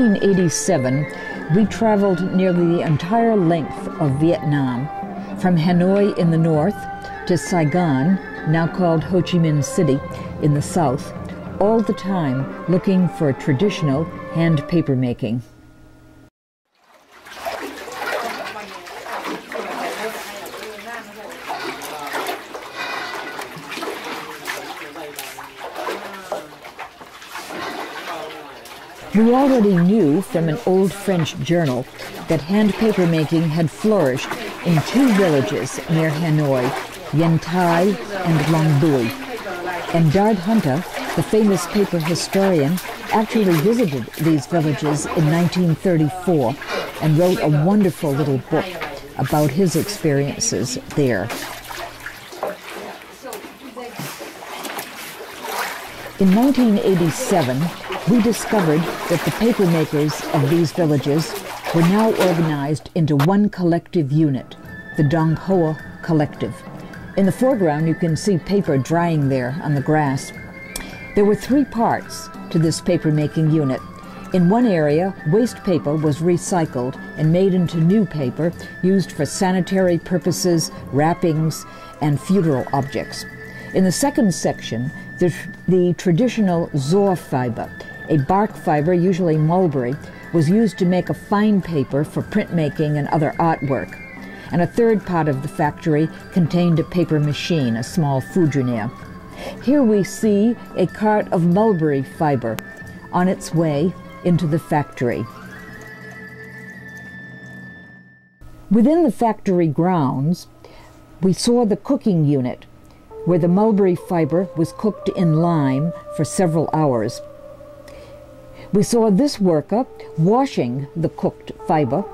1987, we traveled nearly the entire length of Vietnam, from Hanoi in the north to Saigon, now called Ho Chi Minh City, in the south, all the time looking for traditional hand paper making. We already knew from an old French journal that hand paper making had flourished in two villages near Hanoi, Yen Thai and Long Bui. And Dard Hunter, the famous paper historian, actually visited these villages in 1934 and wrote a wonderful little book about his experiences there. In 1987, we discovered that the paper makers of these villages were now organized into one collective unit, the Dong Hoa Collective. In the foreground, you can see paper drying there on the grass. There were three parts to this paper-making unit. In one area, waste paper was recycled and made into new paper used for sanitary purposes, wrappings, and funeral objects. In the second section, the traditional zor fiber, a bark fiber, usually mulberry, was used to make a fine paper for printmaking and other artwork. And a third part of the factory contained a paper machine, a small foudrinier. Here we see a cart of mulberry fiber on its way into the factory. Within the factory grounds, we saw the cooking unit, where the mulberry fiber was cooked in lime for several hours. We saw this worker washing the cooked fiber,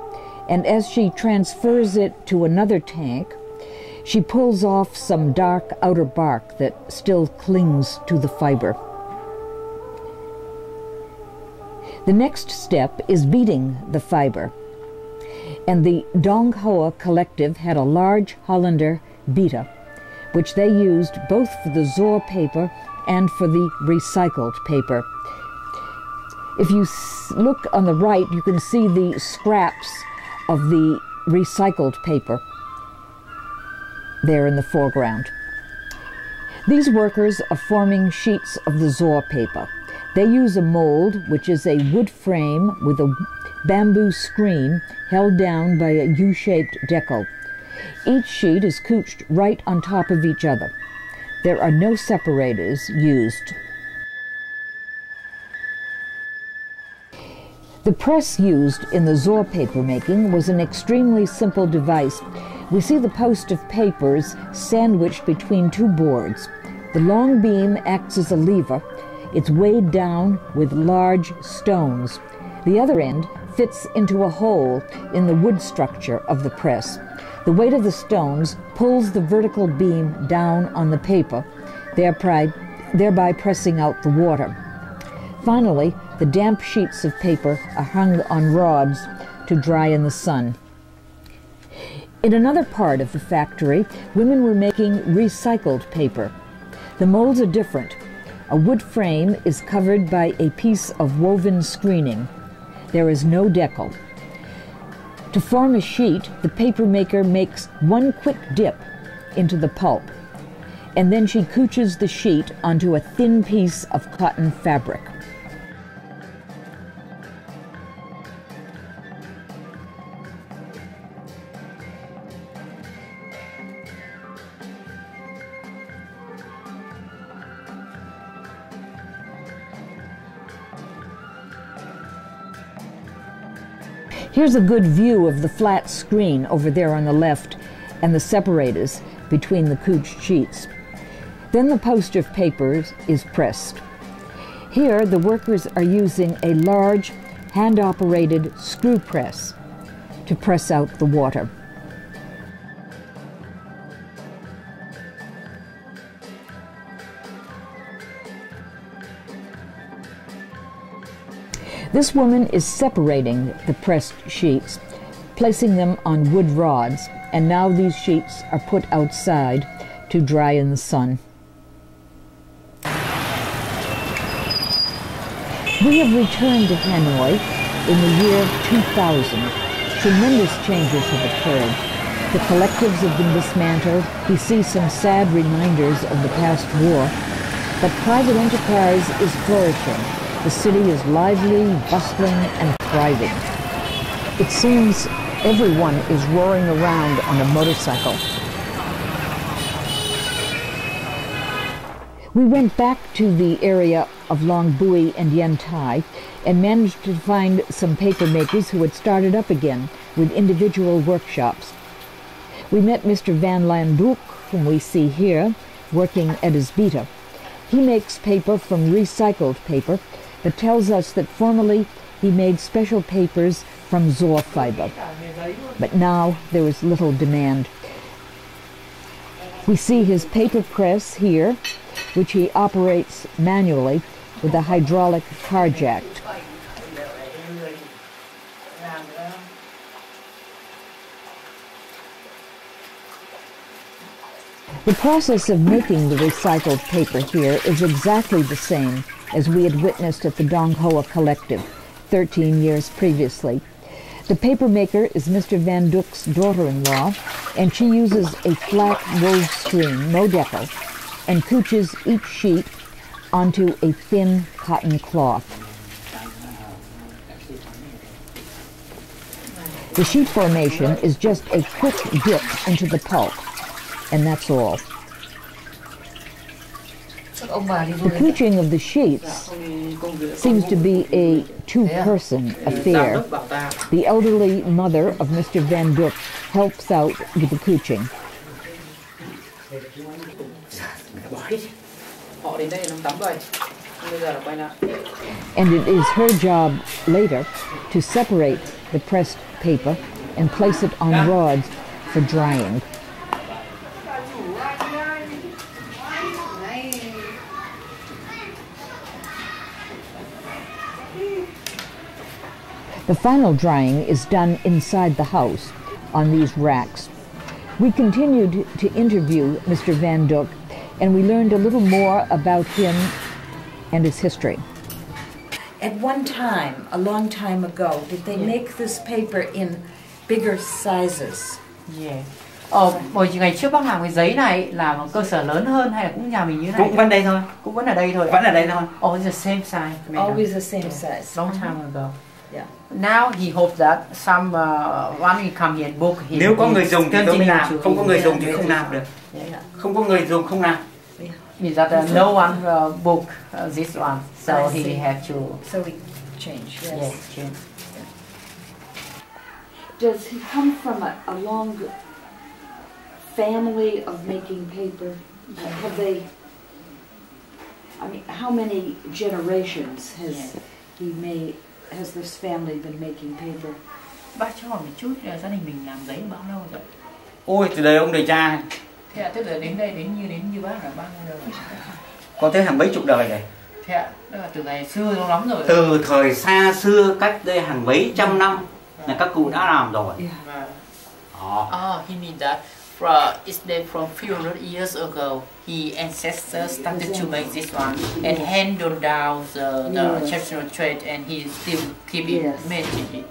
and as she transfers it to another tank, she pulls off some dark outer bark that still clings to the fiber. The next step is beating the fiber, and the Dong Hoa Collective had a large Hollander beater, which they used both for the zor paper and for the recycled paper. If you look on the right, you can see the scraps of the recycled paper there in the foreground. These workers are forming sheets of the zor paper. They use a mold, which is a wood frame with a bamboo screen held down by a U-shaped decal. Each sheet is couched right on top of each other. There are no separators used. The press used in the zor paper making was an extremely simple device. We see the post of papers sandwiched between two boards. The long beam acts as a lever. It's weighed down with large stones. The other end fits into a hole in the wood structure of the press. The weight of the stones pulls the vertical beam down on the paper, thereby pressing out the water. Finally, the damp sheets of paper are hung on rods to dry in the sun. In another part of the factory, women were making recycled paper. The molds are different. A wood frame is covered by a piece of woven screening. There is no decal. To form a sheet, the paper maker makes one quick dip into the pulp, and then she couches the sheet onto a thin piece of cotton fabric. Here's a good view of the flat screen over there on the left and the separators between the couched sheets. Then the post of papers is pressed. Here the workers are using a large hand-operated screw press to press out the water. This woman is separating the pressed sheets, placing them on wood rods, and now these sheets are put outside to dry in the sun. We have returned to Hanoi in the year 2000, tremendous changes have occurred. The collectives have been dismantled. We see some sad reminders of the past war. But private enterprise is flourishing. The city is lively, bustling, and thriving. It seems everyone is roaring around on a motorcycle. We went back to the area of Long Bui and Yen Tai and managed to find some paper makers who had started up again with individual workshops. We met Mr. Van Landuk, whom we see here, working at his beta. He makes paper from recycled paper, but tells us that formerly he made special papers from Zor fiber. But now there is little demand. We see his paper press here, which he operates manually with a hydraulic car jack. The process of making the recycled paper here is exactly the same as we had witnessed at the Dong Hoa Collective 13 years previously. The paper maker is Mr. Van Duk's daughter-in-law, and she uses a flat wove screen, no deco, and couches each sheet onto a thin cotton cloth. The sheet formation is just a quick dip into the pulp, and that's all. The couching of the sheets seems to be a two-person affair. The elderly mother of Mr. Van Duk helps out with the couching. And it is her job later to separate the pressed paper and place it on rods for drying. The final drying is done inside the house on these racks. We continued to interview Mr. Van Duk, and we learned a little more about him and his history. At one time, a long time ago, did they make this paper in bigger sizes? Yeah. Bởi vì ngày trước bác làm cái giấy này là một cơ sở lớn hơn hay là cũng nhà mình như này? Cũng vẫn đây thôi. Cũng vẫn ở đây thôi. Vẫn ở đây thôi. Always the same size. Always the same size. Long time ago. Yeah. Now he hopes that some one will come here and book him. Nếu có người dùng thì tôi mới làm, không có người dùng thì không làm được. Không có người dùng không làm. Means that no one book this one, so he have to. So we change. Yes. Yeah, change. Does he come from a long family of making paper? Have they? I mean, how many generations has this family been making paper? Bác cho hỏi một chút, gia đình mình làm giấy bao lâu rồi? Ôi, từ đời ông đời cha. Thế à, tức là đến đây đến như bác là bao nhiêu đời? Có tới hàng mấy chục đời rồi. Thế ạ, tức là từ ngày xưa lâu lắm rồi. Từ thời xa xưa cách đây hàng mấy trăm năm là các cụ đã làm rồi. He means that it's there from few hundred years ago. His ancestors started to make this one and handed down the traditional trade, and he still keep it maintaining it.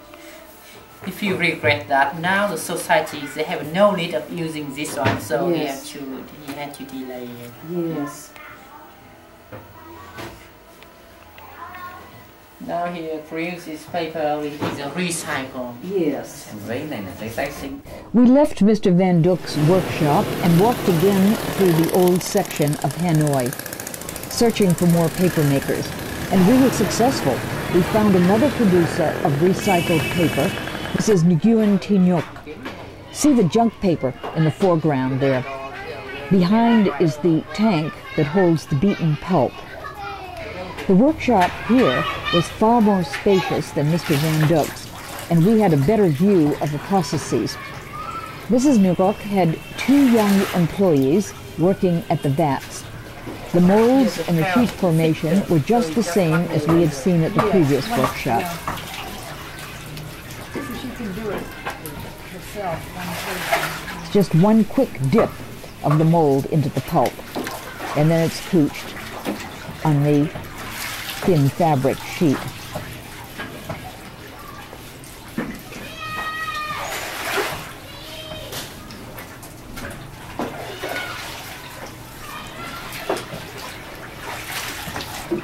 If you regret that, now the societies they have no need of using this one, so he had to delay it. Yes. Now he brings his paper with his recycle. Yes. Giấy này là giấy tái sinh. We left Mr. Van Duk's workshop and walked again through the old section of Hanoi, searching for more paper makers. And we were successful. We found another producer of recycled paper, Mrs. Nguyen Tinook. See the junk paper in the foreground there. Behind is the tank that holds the beaten pulp. The workshop here was far more spacious than Mr. Van Duk's, and we had a better view of the processes. Mrs. Nguyen had 2 young employees working at the vats. The molds and the sheet formation were just the same as we had seen at the previous workshop. Just one quick dip of the mold into the pulp, and then it's couched on the thin fabric sheet.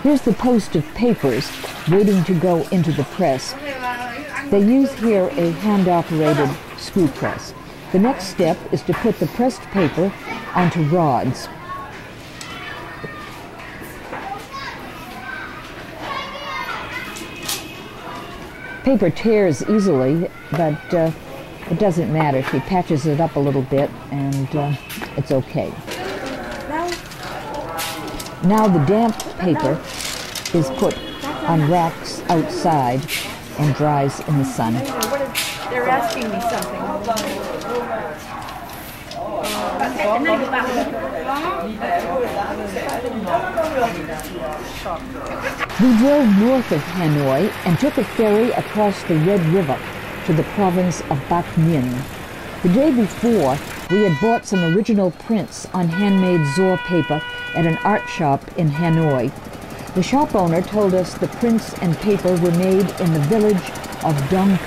Here's the post of papers waiting to go into the press. They use here a hand-operated screw press. The next step is to put the pressed paper onto rods. Paper tears easily, but it doesn't matter. She patches it up a little bit and it's okay. Now the damp paper is put on racks outside and dries in the sun. They're asking me something. We drove north of Hanoi and took a ferry across the Red River to the province of Bac Ninh. The day before, we had bought some original prints on handmade Zohr paper at an art shop in Hanoi. The shop owner told us the prints and paper were made in the village of Đăng.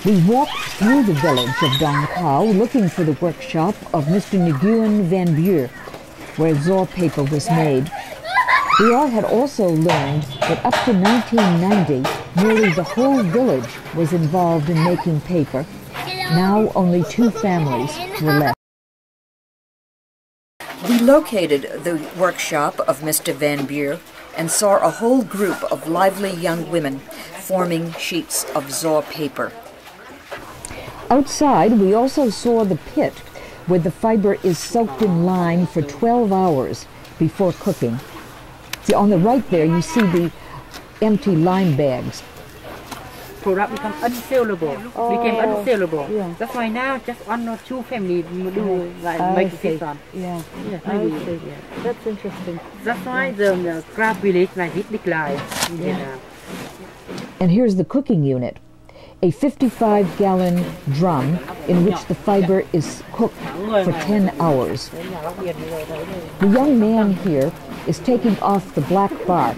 We walked through the village of Đăng looking for the workshop of Mr. Nguyen Van Buur, where Zohr paper was made. We all had also learned that up to 1990, nearly the whole village was involved in making paper. Now only 2 families were left. We located the workshop of Mr. Van Buur and saw a whole group of lively young women forming sheets of Zohr paper. Outside, we also saw the pit where the fiber is soaked in lime for 12 hours before cooking. See, on the right there, you see the empty lime bags. Product become unsaleable. Became unsaleable. Yeah. That's why now just 1 or 2 families do make this one. Yeah. Yeah, see. That's interesting. That's why the craft village like this decline in Vietnam. And here's the cooking unit, a 55-gallon drum in which the fiber is cooked for 10 hours. The young man here is taking off the black bark,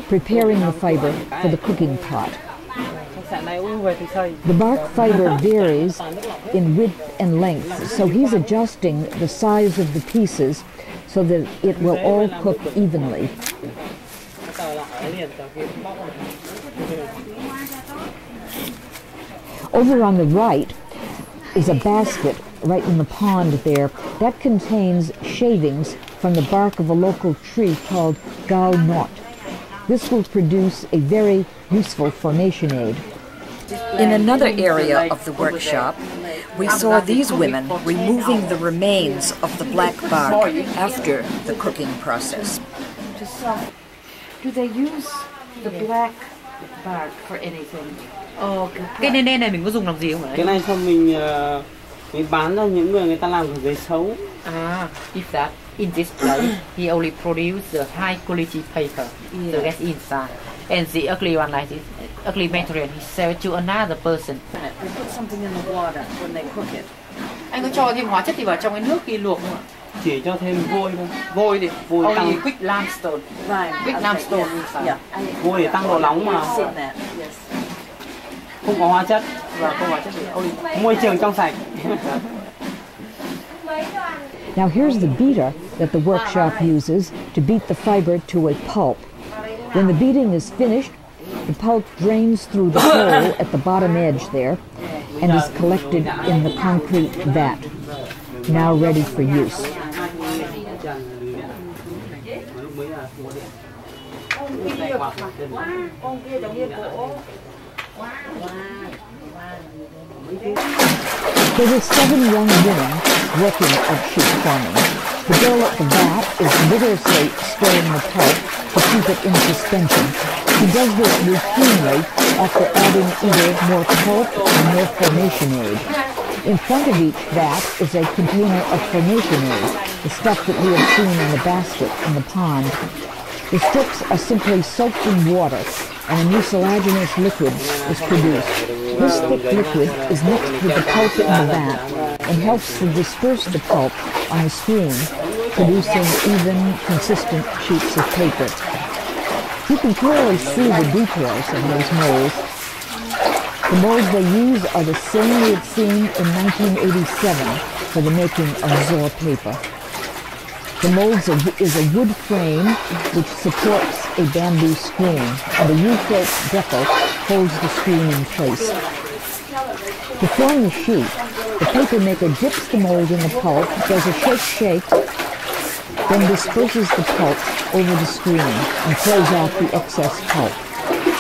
preparing the fiber for the cooking pot. The bark fiber varies in width and length, so he's adjusting the size of the pieces so that it will all cook evenly. Over on the right is a basket right in the pond there that contains shavings from the bark of a local tree called gal knot. This will produce a very useful formation aid. In another area of the workshop, we saw these women removing the remains of the black bark after the cooking process. Do they use the black bark for anything? Cái nên này mình có dùng làm gì không ạ? Cái này xong mình bán cho những người ta làm giấy xấu. If that in this place he only produce the high quality paper, so that's inside, and the ugly one like this, ugly material he sell to another person. They put something in the water when they cook it. Anh có cho thêm hóa chất gì vào trong cái nước khi luộc không ạ? Chỉ cho thêm vôi thôi. Vôi thì Vôi tăng. quick limestone. Quick limestone inside. Vôi để tăng độ nóng mà. Không có hóa chất. Và không hóa chất gì. Môi trường trong sạch. Now here's the beater that the workshop uses to beat the fiber to a pulp. When the beating is finished, the pulp drains through the hole at the bottom edge there and is collected in the concrete vat, now ready for use. There were 7 young women working at sheet forming. The girl at the vat is vigorously stirring the pulp to keep it in suspension. She does this routinely after adding either more pulp or more formation aid. In front of each vat is a container of formation aid, the stuff that we had seen in the basket in the pond. The strips are simply soaked in water and a mucilaginous liquid is produced. This thick liquid is mixed with the pulp in the vat and helps to disperse the pulp on the screen, producing even, consistent sheets of paper. You can clearly see the details of those molds. The molds they use are the same we had seen in 1987 for the making of Zohr paper. The mold is a wood frame which supports a bamboo screen, and a U-shaped decal holds the screen in place. To form the sheet, the paper maker dips the mold in the pulp, does a shake, then disperses the pulp over the screen and throws out the excess pulp.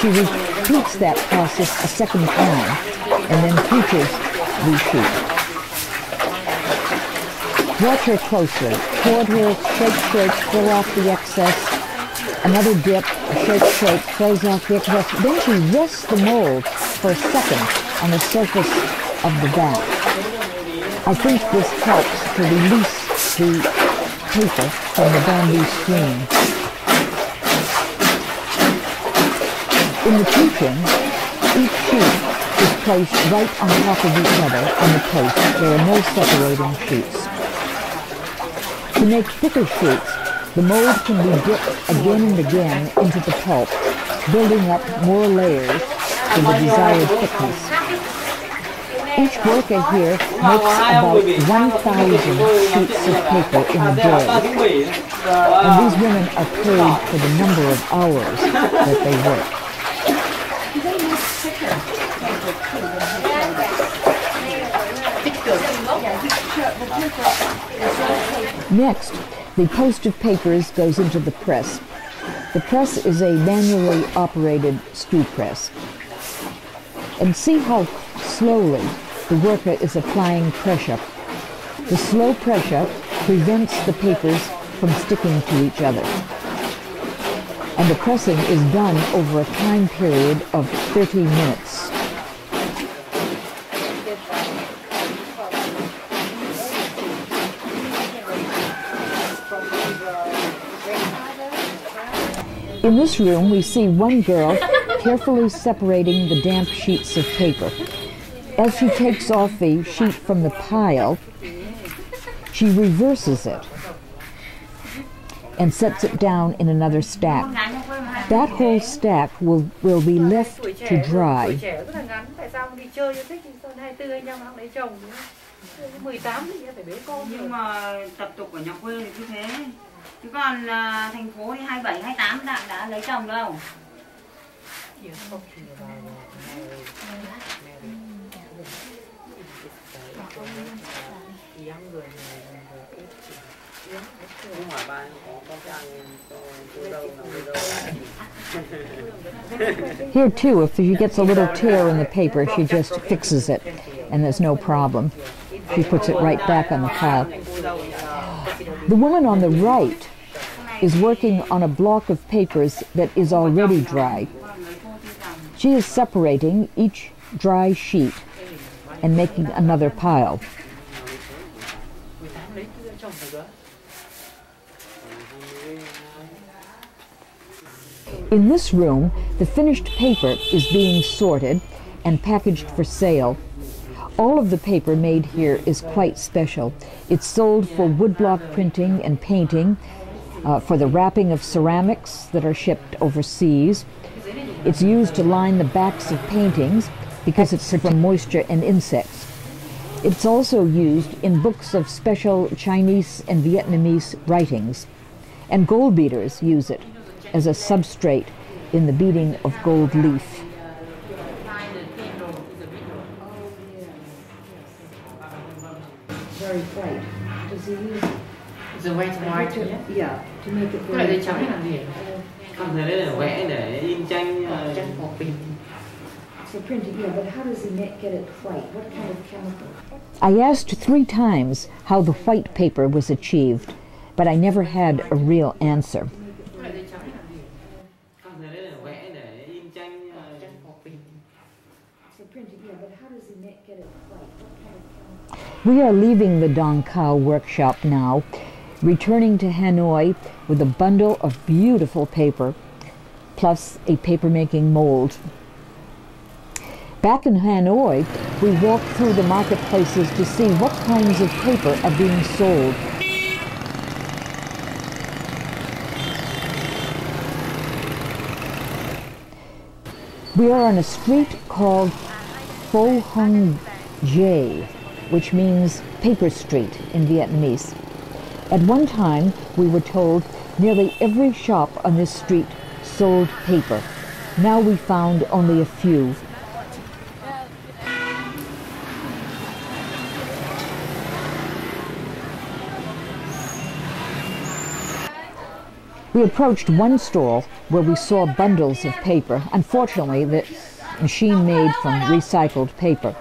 She repeats that process a second time and then features the sheet. Watch her closely. Toward her, shake, throw off the excess. Another dip, a shake, throws off the excess. Then she rests the mold for a second on the surface of the back. I think this helps to release the paper from the bamboo screen. In the teaching, each sheet is placed right on top of each other on the post. There are no separating sheets. To make thicker sheets, the mold can be dipped again and again into the pulp, building up more layers to the desired thickness. Each worker here makes about 1,000 sheets of paper in a day, and these women are paid for the number of hours that they work. Next, the post of papers goes into the press. The press is a manually operated screw press. And see how slowly the worker is applying pressure. The slow pressure prevents the papers from sticking to each other. And the pressing is done over a time period of 30 minutes. In this room, we see one girl carefully separating the damp sheets of paper. As she takes off the sheet from the pile, she reverses it and sets it down in another stack. That whole stack will be left to dry. Nhưng mà tập tục ở nhà quê thì cứ thế. Chứ còn thành phố thì 27, 28 đã lấy chồng đâu. Here too, if she gets a little tear in the paper, she just fixes it, and there's no problem. She puts it right back on the pile. The woman on the right is working on a block of papers that is already dry. She is separating each dry sheet and making another pile. In this room, the finished paper is being sorted and packaged for sale. All of the paper made here is quite special. It's sold for woodblock printing and painting, for the wrapping of ceramics that are shipped overseas. It's used to line the backs of paintings because it's from moisture and insects. It's also used in books of special Chinese and Vietnamese writings. And gold beaters use it as a substrate in the beating of gold leaf. Very white. Does he use the white to make it Cái very trắng làm gì? Con thấy đấy là vẽ để in tranh. Tranh màu bình. So printing, but how does he get it white? What kind of chemical? I asked 3 times how the white paper was achieved, but I never had a real answer. Con thấy đấy là vẽ để in tranh. So printing, but how does he get it white? What kind of chemical? We are leaving the Dong Cao workshop now, returning to Hanoi with a bundle of beautiful paper, plus a paper-making mold. Back in Hanoi, we walk through the marketplaces to see what kinds of paper are being sold. We are on a street called Pho Hong Jae, which means paper street in Vietnamese. At one time, we were told nearly every shop on this street sold paper. Now we found only a few. We approached one stall where we saw bundles of paper. Unfortunately, the machine made from recycled paper.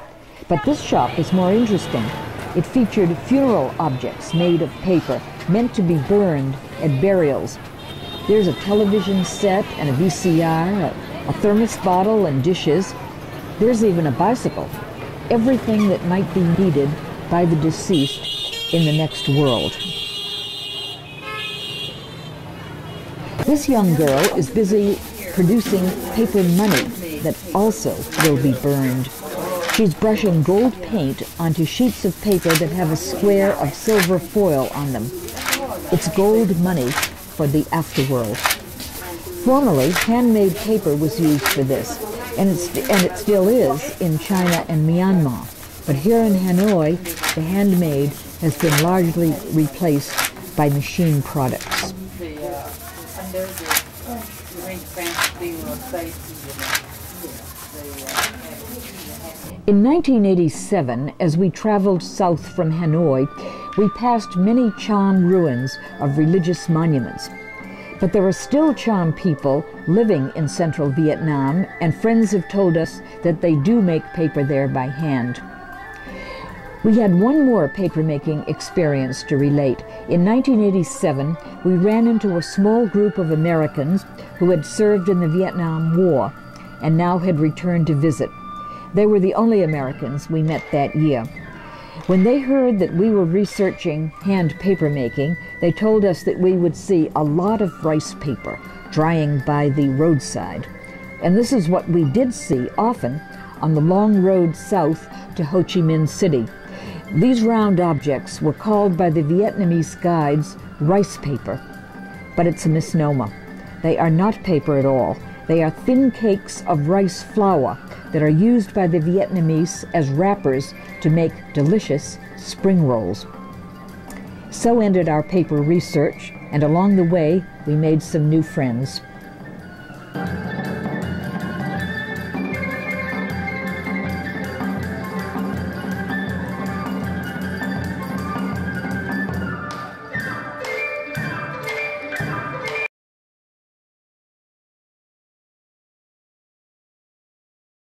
But this shop was more interesting. It featured funeral objects made of paper, meant to be burned at burials. There's a television set and a VCR, a thermos bottle and dishes. There's even a bicycle. Everything that might be needed by the deceased in the next world. This young girl is busy producing paper money that also will be burned. She's brushing gold paint onto sheets of paper that have a square of silver foil on them. It's gold money for the afterworld. Formerly, handmade paper was used for this, and it still is in China and Myanmar. But here in Hanoi, the handmade has been largely replaced by machine products. In 1987, as we traveled south from Hanoi, we passed many Cham ruins of religious monuments. But there are still Cham people living in central Vietnam, and friends have told us that they do make paper there by hand. We had one more paper-making experience to relate. In 1987, we ran into a small group of Americans who had served in the Vietnam War and now had returned to visit. They were the only Americans we met that year. When they heard that we were researching hand paper-making, they told us that we would see a lot of rice paper drying by the roadside. And this is what we did see often on the long road south to Ho Chi Minh City. These round objects were called by the Vietnamese guides rice paper, but it's a misnomer. They are not paper at all. They are thin cakes of rice flour that are used by the Vietnamese as wrappers to make delicious spring rolls. So ended our paper research, and along the way we made some new friends.